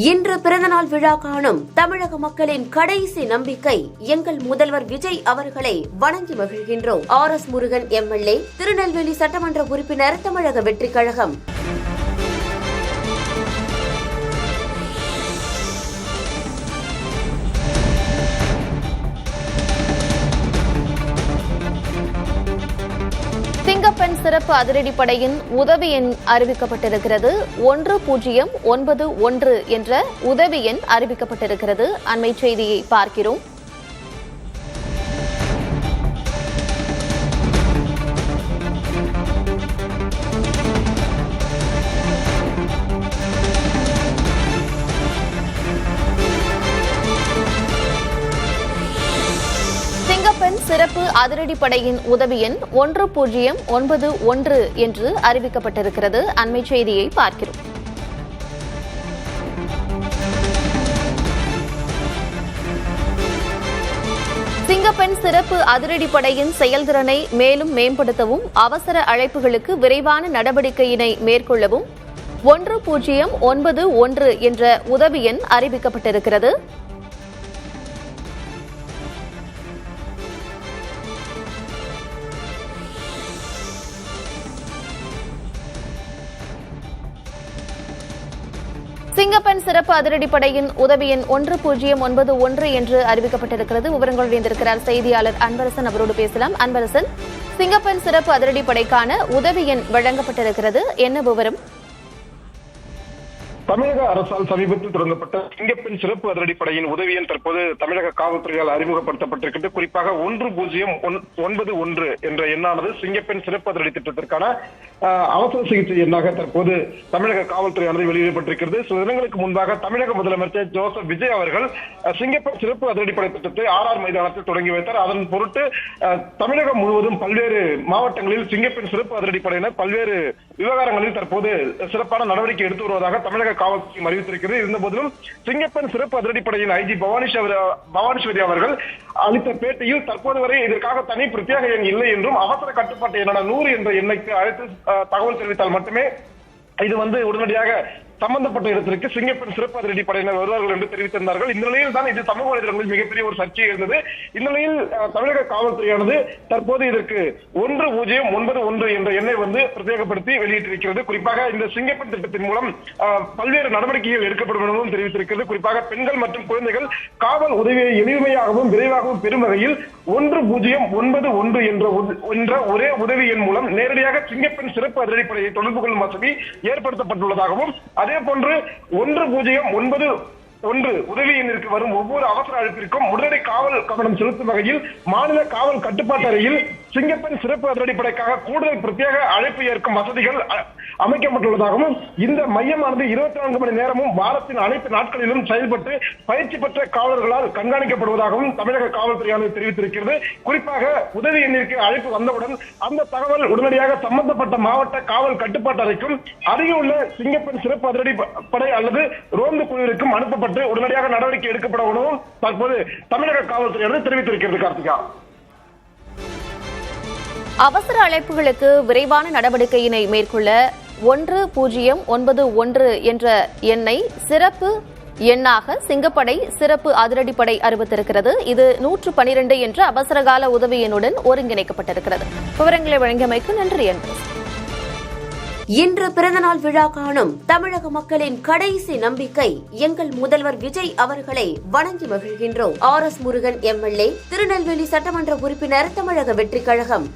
இன்று பிறந்தநாள் விழா காணும் தமிழக மக்களின் கடைசி நம்பிக்கை எங்கள் முதல்வர் விஜய் அவர்களை வணங்கி மகிழ்கின்றோம். RS முருகன் MLA, திருநெல்வேலி சட்டமன்ற உறுப்பினர், தமிழக வெற்றிக் கழகம். சிங்கப்பெண் சிறப்பு அதிரடிப்படையின் உதவி எண் அறிவிக்கப்பட்டிருக்கிறது. 1091 என்ற உதவி எண் அறிவிக்கப்பட்டிருக்கிறது. அண்மை செய்தியை பார்க்கிறோம். சிங்கப்பெண் சிறப்பு அதிரடிப்படையின் உதவி எண் 1091 என்று அறிவிக்கப்பட்டிருக்கிறது. அண்மை செய்தியை பார்க்கிறோம். சிங்கப்பெண் சிறப்பு அதிரடிப்படையின் செயல்திறனை மேலும் மேம்படுத்தவும், அவசர அழைப்புகளுக்கு விரைவான நடவடிக்கையினை மேற்கொள்ளவும் 1091 என்ற உதவி எண் அறிவிக்கப்பட்டிருக்கிறது. சிங்கப்பெண் சிறப்பு அதிரடிப்படையின் உதவி எண் 1091 என்று அறிவிக்கப்பட்டிருக்கிறது. விவரங்கள் இணைந்திருக்கிறார் செய்தியாளர் அன்பரசன். அவரோடு பேசலாம். அன்பரசன், சிங்கப்பெண் சிறப்பு அதிரடிப்படைக்கான உதவி எண் வழங்கப்பட்டிருக்கிறது, என்ன விவரம்? தமிழக அரசால் சமீபத்தில் தொடங்கப்பட்ட சிங்கப்பெண் சிறப்பு அதிரடிப்படையின் உதவி எண் தற்போது தமிழக காவல்துறையால் அறிமுகப்படுத்தப்பட்டிருக்கிறது. குறிப்பாக 1091 என்ற எண்ணானது சிங்கப்பெண் சிறப்பு அதிரடி திட்டத்திற்கான அவசர சிகிச்சை எண்ணாக தற்போது தமிழக காவல்துறையானது வெளியிடப்பட்டிருக்கிறது. சில தினங்களுக்கு முன்பாக தமிழக முதலமைச்சர் ஜோசப் விஜய் அவர்கள் சிங்கப்பெண் சிறப்பு அதிரடிப்படை திட்டத்தை RR மைதானத்தில் தொடங்கி வைத்தார். அதன் பொருட்டு தமிழகம் முழுவதும் பல்வேறு மாவட்டங்களில் சிங்கப்பெண் சிறப்பு அதிரடிப்படையினர் பல்வேறு விவகாரங்களில் தற்போது சிறப்பான நடவடிக்கை எடுத்து வருவதாக தமிழக காவல்துறை அறிவித்திருக்கிறது. இருந்தபோதிலும் சிங்கப்பெண் சிறப்பு அதிரடிப்படையின் IG பவானிஸ்வரி அவர்கள் அளித்த பேட்டியில் தற்போது வரை இதற்காக தனி பிரத்யேக எண் இல்லை என்றும், அவசர கட்டுப்பாட்டு எண்ணான 100 என்ற எண்ணுக்கு அழைத்து தகவல் தெரிவித்தால் மட்டுமே இது உடனடியாக சம்பந்தப்பட்ட இடத்திற்கு சிங்கப்பெண் சிறப்பு அதிரடிப்படையினர் வருவார்கள் என்று தெரிவித்திருந்தார்கள். இந்த நிலையில் தான் இது சமூக வலைதளங்களில் மிகப்பெரிய ஒரு சர்ச்சை இருந்தது. இந்த நிலையில் தமிழக காவல்துறையானது தற்போது இதற்கு 1091 என்ற எண்ணை பிரத்யேகப்படுத்தி வெளியிட்டிருக்கிறது. குறிப்பாக இந்த சிங்கப்பெண் திட்டத்தின் மூலம் பல்வேறு நடவடிக்கைகள் எடுக்கப்படும் எனவும் தெரிவித்திருக்கிறது. குறிப்பாக பெண்கள் மற்றும் குழந்தைகள் காவல் உதவியை எளிமையாகவும் விரைவாகவும் பெறும் வகையில் 1091 என்ற ஒரே உதவி எண் மூலம் நேரடியாக சிங்கப்பெண் சிறப்பு அதிரடிப்படையை தொடர்பு கொள்ளும் வசதி ஏற்படுத்தப்பட்டுள்ளதாகவும், அதே போன்று 1091 உதவி எண்ணிற்கு வரும் ஒவ்வொரு அவசர அழைப்பிற்கும் உடனடி காவல் கவனம் செலுத்தும் வகையில் மாநில காவல் கட்டுப்பாட்டு அறையில் சிங்கப்பெண் சிறப்பு அதிரடிப்படைக்காக கூடுதல் பிரத்யேக அழைப்பு ஏற்கும் வசதிகள் அமைக்கப்பட்டுள்ளதாகவும், இந்த மையமானது 24 மணி நேரமும் வாரத்தின் அனைத்து நாட்களிலும் செயல்பட்டு பயிற்சி பெற்ற காவலர்களால் கண்காணிக்கப்படுவதாகவும் தமிழக காவல்துறையானது தெரிவித்திருக்கிறது. குறிப்பாக உதவி எண்ணிற்கு அழைப்பு வந்தவுடன் அந்த தகவல் உடனடியாக சம்பந்தப்பட்ட மாவட்ட காவல் கட்டுப்பாட்டு அறைக்கும் அருகிலுள்ள சிங்கப்பெண் சிறப்பு அதிரடிப்படை அல்லது ரோந்து குழுவிற்கும் அனுப்பப்பட்டு உடனடியாக நடவடிக்கை எடுக்கப்படவும் தற்போது தமிழக காவல்துறையானது தெரிவித்திருக்கிறது. கார்த்திகா, அவசர அழைப்புகளுக்கு விரைவான நடவடிக்கையினை மேற்கொள்ள 1091 என்ற எண்ணை சிறப்பு எண்ணாக சிங்கப்படை சிறப்பு அதிரடிப்படை அறிவித்திருக்கிறது. இது 112 என்ற அவசரகால உதவி எண்ணுடன் ஒருங்கிணைக்கப்பட்டிருக்கிறது. விவரங்களை வழங்கியமைக்கு நன்றி. இன்று பிறந்தநாள் விழா காணும் தமிழக மக்களின் கடைசி நம்பிக்கை எங்கள் முதல்வர் விஜய் அவர்களை வணங்கி மகிழ்கின்றோம். RS முருகன் MLA, திருநெல்வேலி சட்டமன்ற உறுப்பினர், தமிழக வெற்றிக் கழகம்.